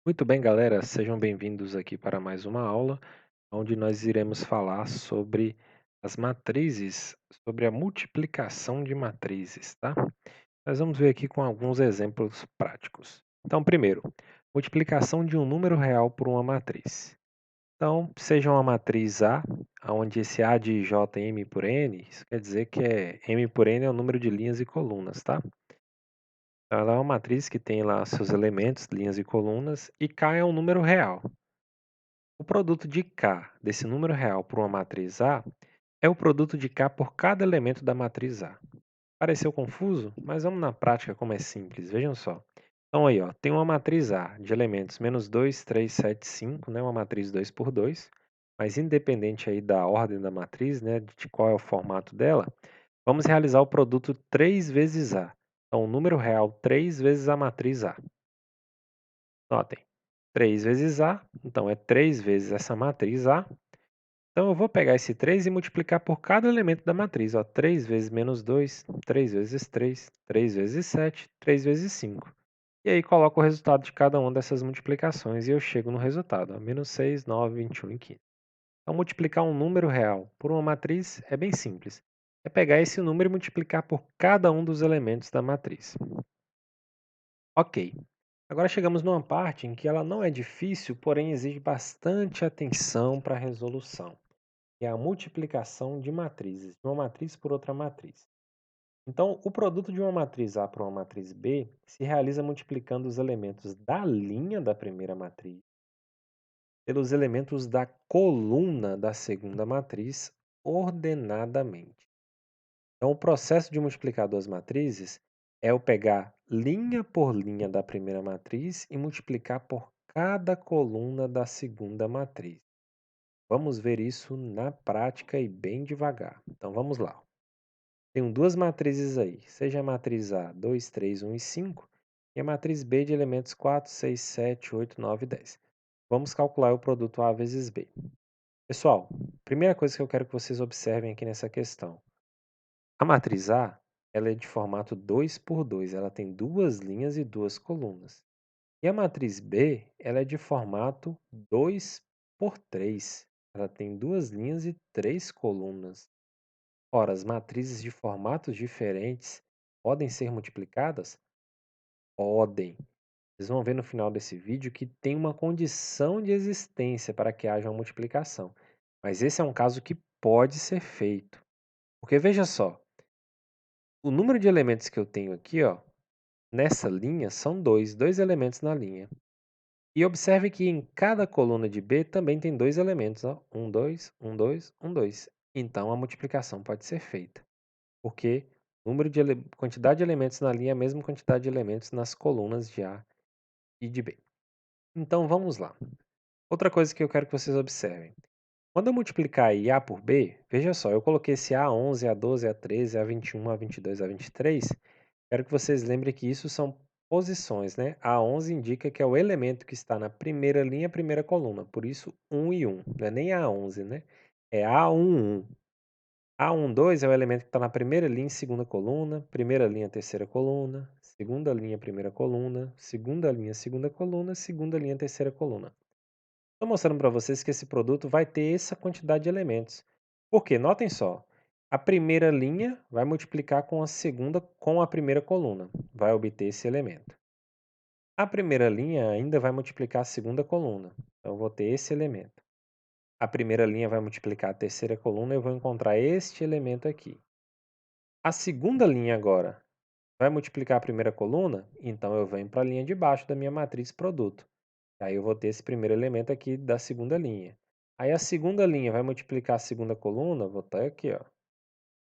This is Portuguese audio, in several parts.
Muito bem, galera, sejam bem-vindos aqui para mais uma aula, onde nós iremos falar sobre as matrizes, sobre a multiplicação de matrizes, tá? Nós vamos ver aqui com alguns exemplos práticos. Então, primeiro, multiplicação de um número real por uma matriz. Então, seja uma matriz A, onde esse A de J é M por N, isso quer dizer que M por N é o número de linhas e colunas, tá? Então, ela é uma matriz que tem lá seus elementos, linhas e colunas, e K é um número real. O produto de K desse número real por uma matriz A é o produto de K por cada elemento da matriz A. Pareceu confuso? Mas vamos na prática como é simples, vejam só. Então aí, ó, tem uma matriz A de elementos -2, 3, 7, 5, né, uma matriz 2 por 2, mas independente aí da ordem da matriz, né, de qual é o formato dela, vamos realizar o produto 3 vezes A. Então, o número real 3 vezes a matriz A. Notem, 3 vezes A, então é 3 vezes essa matriz A. Então eu vou pegar esse 3 e multiplicar por cada elemento da matriz. Ó, 3 vezes -2, 3 vezes 3, 3 vezes 7, 3 vezes 5. E aí coloco o resultado de cada uma dessas multiplicações e eu chego no resultado. Ó, -6, 9, 21 e 15. Então multiplicar um número real por uma matriz é bem simples. É pegar esse número e multiplicar por cada um dos elementos da matriz. Ok. Agora chegamos numa parte em que ela não é difícil, porém exige bastante atenção para a resolução, que é a multiplicação de matrizes, de uma matriz por outra matriz. Então, o produto de uma matriz A por uma matriz B se realiza multiplicando os elementos da linha da primeira matriz pelos elementos da coluna da segunda matriz ordenadamente. Então, o processo de multiplicar duas matrizes é eu pegar linha por linha da primeira matriz e multiplicar por cada coluna da segunda matriz. Vamos ver isso na prática e bem devagar. Então vamos lá. Tenho duas matrizes aí, seja a matriz A 2, 3, 1 e 5 e a matriz B de elementos 4, 6, 7, 8, 9 e 10. Vamos calcular o produto A vezes B. Pessoal, primeira coisa que eu quero que vocês observem aqui nessa questão. A matriz A ela é de formato 2 por 2, ela tem duas linhas e duas colunas. E a matriz B ela é de formato 2 por 3, ela tem duas linhas e três colunas. Ora, as matrizes de formatos diferentes podem ser multiplicadas? Podem. Vocês vão ver no final desse vídeo que tem uma condição de existência para que haja uma multiplicação. Mas esse é um caso que pode ser feito. Porque veja só, o número de elementos que eu tenho aqui, ó, nessa linha são dois elementos na linha. E observe que em cada coluna de B também tem dois elementos, ó, 1, 2, 1, 2, 1, 2. Então a multiplicação pode ser feita. Porque quantidade de elementos na linha é a mesma quantidade de elementos nas colunas de A e de B. Então vamos lá. Outra coisa que eu quero que vocês observem. Quando eu multiplicar aí A por B, veja só, eu coloquei esse A11, A12, A13, A21, A22, A23. Quero que vocês lembrem que isso são posições, né? A11 indica que é o elemento que está na primeira linha, primeira coluna. Por isso, 1 e 1. Não é nem A11, né? É A11. A12 é o elemento que está na primeira linha, segunda coluna, primeira linha, terceira coluna, segunda linha, primeira coluna, segunda linha, segunda coluna, segunda linha, terceira coluna. Estou mostrando para vocês que esse produto vai ter essa quantidade de elementos. Por quê? Notem só. A primeira linha vai multiplicar com a segunda com a primeira coluna. Vai obter esse elemento. A primeira linha ainda vai multiplicar a segunda coluna. Então, eu vou ter esse elemento. A primeira linha vai multiplicar a terceira coluna e eu vou encontrar este elemento aqui. A segunda linha agora vai multiplicar a primeira coluna, então eu venho para a linha de baixo da minha matriz produto. Aí eu vou ter esse primeiro elemento aqui da segunda linha. Aí a segunda linha vai multiplicar a segunda coluna, vou estar aqui, ó,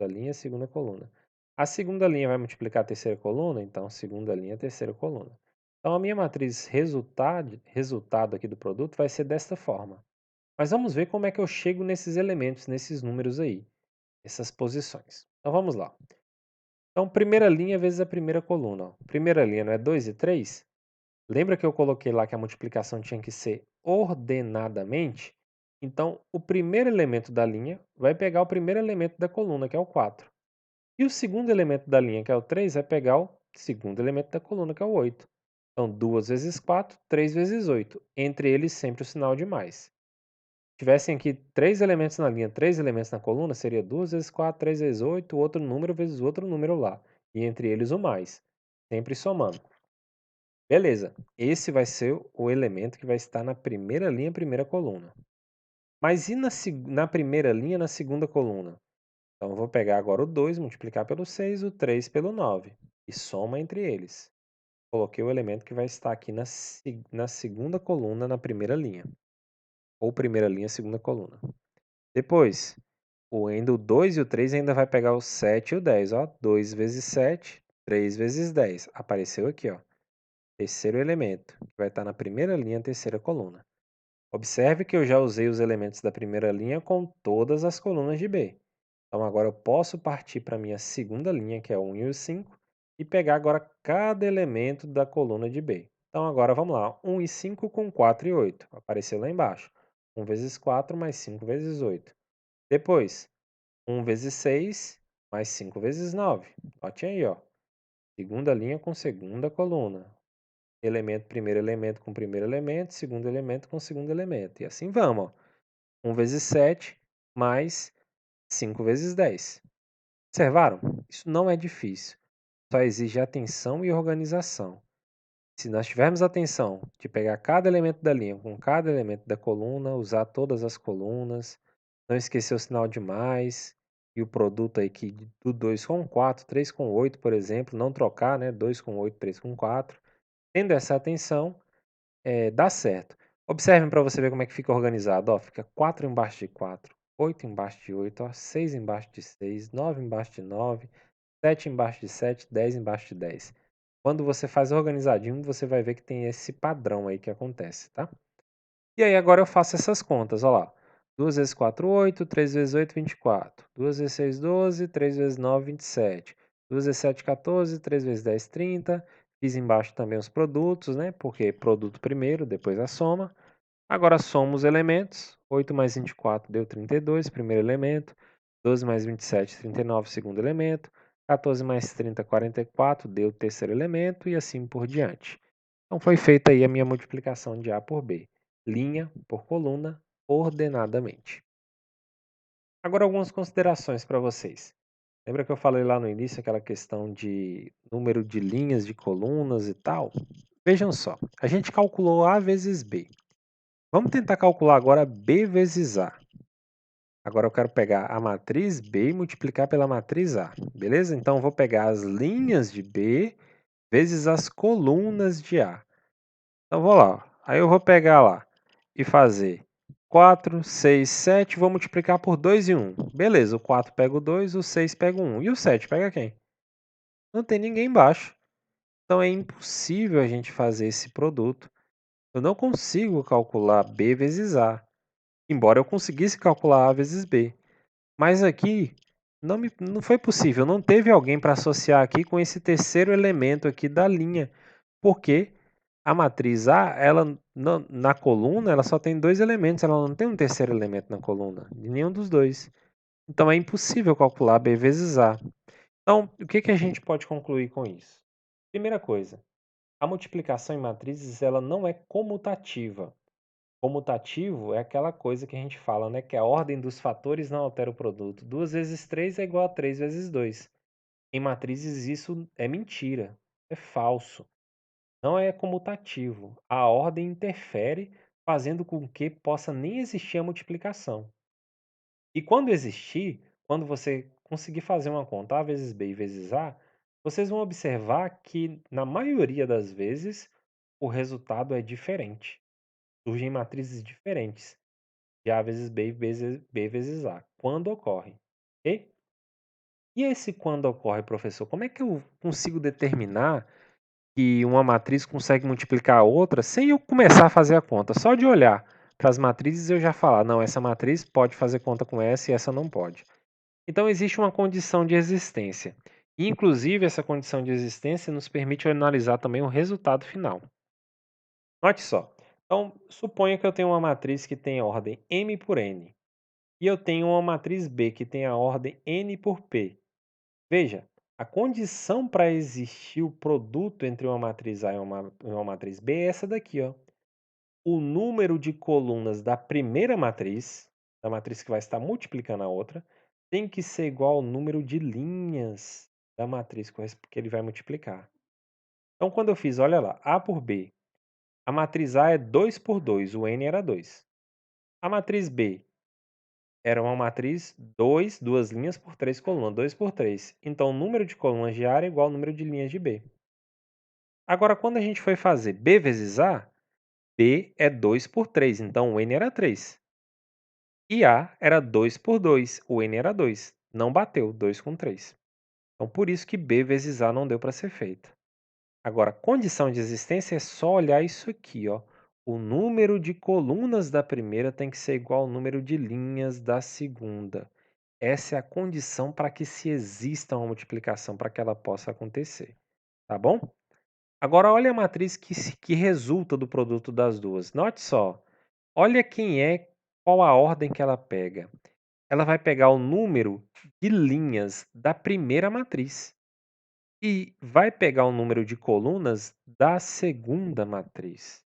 da linha, segunda coluna. A segunda linha vai multiplicar a terceira coluna, então segunda linha, terceira coluna. Então a minha matriz resultado aqui do produto vai ser desta forma. Mas vamos ver como é que eu chego nesses elementos, nesses números aí, essas posições. Então vamos lá. Então, primeira linha vezes a primeira coluna. Ó. Primeira linha não é 2 e 3? Lembra que eu coloquei lá que a multiplicação tinha que ser ordenadamente? Então, o primeiro elemento da linha vai pegar o primeiro elemento da coluna, que é o 4. E o segundo elemento da linha, que é o 3, vai pegar o segundo elemento da coluna, que é o 8. Então, 2 vezes 4, 3 vezes 8. Entre eles, sempre o sinal de mais. Se tivessem aqui 3 elementos na linha, 3 elementos na coluna, seria 2 vezes 4, 3 vezes 8, outro número vezes outro número lá. E entre eles o mais, sempre somando. Beleza, esse vai ser o elemento que vai estar na primeira linha, primeira coluna. Mas e na primeira linha, na segunda coluna? Então, eu vou pegar agora o 2, multiplicar pelo 6, o 3 pelo 9, e soma entre eles. Coloquei o elemento que vai estar aqui na segunda coluna, na primeira linha. Ou primeira linha, segunda coluna. Depois, ainda o 2 e o 3 ainda vai pegar o 7 e o 10. Ó, 2 vezes 7, 3 vezes 10. Apareceu aqui, ó. Terceiro elemento, que vai estar na primeira linha, terceira coluna. Observe que eu já usei os elementos da primeira linha com todas as colunas de B. Então, agora eu posso partir para a minha segunda linha, que é o 1 e o 5, e pegar agora cada elemento da coluna de B. Então, agora vamos lá. 1 e 5 com 4 e 8. Apareceu lá embaixo. 1 vezes 4 mais 5 vezes 8. Depois, 1 vezes 6 mais 5 vezes 9. Note aí, ó. Segunda linha com segunda coluna. Primeiro elemento com primeiro elemento, segundo elemento com segundo elemento. E assim vamos, ó. 1 vezes 7 mais 5 vezes 10. Observaram? Isso não é difícil. Só exige atenção e organização. Se nós tivermos atenção de pegar cada elemento da linha com cada elemento da coluna, usar todas as colunas, não esquecer o sinal de mais e o produto aí que do 2 com 4, 3 com 8, por exemplo, não trocar, né? 2 com 8, 3 com 4. Tendo essa atenção, dá certo. Observem para você ver como é que fica organizado. Ó, fica 4 embaixo de 4, 8 embaixo de 8, ó, 6 embaixo de 6, 9 embaixo de 9, 7 embaixo de 7, 10 embaixo de 10. Quando você faz organizadinho, você vai ver que tem esse padrão aí que acontece, tá? E aí agora eu faço essas contas, ó lá. 2 vezes 4, 8, 3 vezes 8, 24. 2 vezes 6, 12, 3 vezes 9, 27. 2 vezes 7, 14, 3 vezes 10, 30. Fiz embaixo também os produtos, né? Porque produto primeiro, depois a soma. Agora soma os elementos. 8 mais 24 deu 32, primeiro elemento. 12 mais 27, 39, segundo elemento. 14 mais 30, 44, deu o terceiro elemento e assim por diante. Então foi feita aí a minha multiplicação de A por B, linha por coluna, ordenadamente. Agora algumas considerações para vocês. Lembra que eu falei lá no início aquela questão de número de linhas de colunas e tal? Vejam só, a gente calculou A vezes B. Vamos tentar calcular agora B vezes A. Agora eu quero pegar a matriz B e multiplicar pela matriz A, beleza? Então eu vou pegar as linhas de B vezes as colunas de A. Então vou lá, ó. Aí eu vou pegar lá e fazer 4, 6, 7, vou multiplicar por 2 e 1. Beleza, o 4 pega o 2, o 6 pega o 1. E o 7 pega quem? Não tem ninguém embaixo. Então é impossível a gente fazer esse produto. Eu não consigo calcular B vezes A, embora eu conseguisse calcular A vezes B. Mas aqui não foi possível, não teve alguém para associar aqui com esse terceiro elemento aqui da linha, porque a matriz A, ela na coluna, ela só tem dois elementos, ela não tem um terceiro elemento na coluna, de nenhum dos dois. Então é impossível calcular B vezes A. Então, o que a gente pode concluir com isso? Primeira coisa, a multiplicação em matrizes ela não é comutativa. Comutativo é aquela coisa que a gente fala, né? Que a ordem dos fatores não altera o produto. 2 vezes 3 é igual a 3 vezes 2. Em matrizes isso é mentira, é falso. Não é comutativo. A ordem interfere, fazendo com que possa nem existir a multiplicação. E quando existir, quando você conseguir fazer uma conta A vezes B e vezes A, vocês vão observar que, na maioria das vezes, o resultado é diferente. Surgem matrizes diferentes de A vezes B e B vezes A, quando ocorre. Ok? E esse quando ocorre, professor, como é que eu consigo determinar que uma matriz consegue multiplicar a outra sem eu começar a fazer a conta? Só de olhar para as matrizes eu já falar, não, essa matriz pode fazer conta com essa e essa não pode. Então existe uma condição de existência. E, inclusive, essa condição de existência nos permite analisar também o resultado final. Note só. Então, suponha que eu tenho uma matriz que tem ordem m por n. E eu tenho uma matriz B que tem a ordem n por p. Veja, A condição para existir o produto entre uma matriz A e uma matriz B é essa daqui, ó. O número de colunas da primeira matriz, da matriz que vai estar multiplicando a outra, tem que ser igual ao número de linhas da matriz que ele vai multiplicar. Então, quando eu fiz, olha lá, A por B, a matriz A é 2 por 2, o N era 2. A matriz B era uma matriz 2, duas linhas por 3 colunas, 2 por 3. Então, o número de colunas de A era igual ao número de linhas de B. Agora, quando a gente foi fazer B vezes A, B é 2 por 3, então o N era 3. E A era 2 por 2, o N era 2. Não bateu, 2 com 3. Então, por isso que B vezes A não deu para ser feita. Agora, condição de existência é só olhar isso aqui, ó. O número de colunas da primeira tem que ser igual ao número de linhas da segunda. Essa é a condição para que se exista uma multiplicação, para que ela possa acontecer. Tá bom? Agora, olha a matriz que resulta do produto das duas. Note só. Olha qual a ordem que ela pega. Ela vai pegar o número de linhas da primeira matriz e vai pegar o número de colunas da segunda matriz.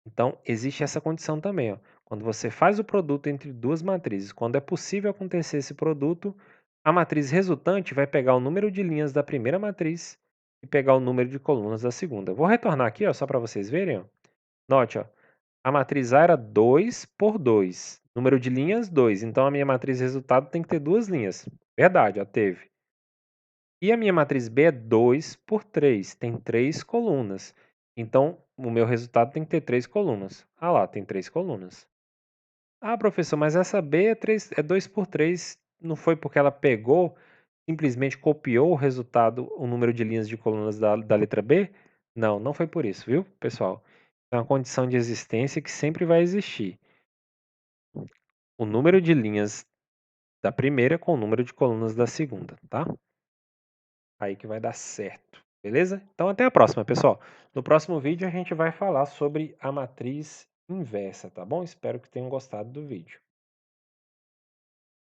Então, existe essa condição também. Ó. Quando você faz o produto entre duas matrizes, quando é possível acontecer esse produto, a matriz resultante vai pegar o número de linhas da primeira matriz e pegar o número de colunas da segunda. Vou retornar aqui, ó, só para vocês verem. Ó. Note, ó, a matriz A era 2 por 2. Número de linhas, 2. Então, a minha matriz resultado tem que ter duas linhas. Verdade, ó, teve. E a minha matriz B é 2 por 3, tem 3 colunas. Então, o meu resultado tem que ter 3 colunas. Ah lá, tem 3 colunas. Ah, professor, mas essa B é 2 por 3, não foi porque ela pegou, simplesmente copiou o resultado, o número de linhas de colunas da letra B? Não, não foi por isso, viu, pessoal? É uma condição de existência que sempre vai existir. O número de linhas da primeira com o número de colunas da segunda, tá? Aí que vai dar certo, beleza? Então até a próxima, pessoal. No próximo vídeo a gente vai falar sobre a matriz inversa, tá bom? Espero que tenham gostado do vídeo.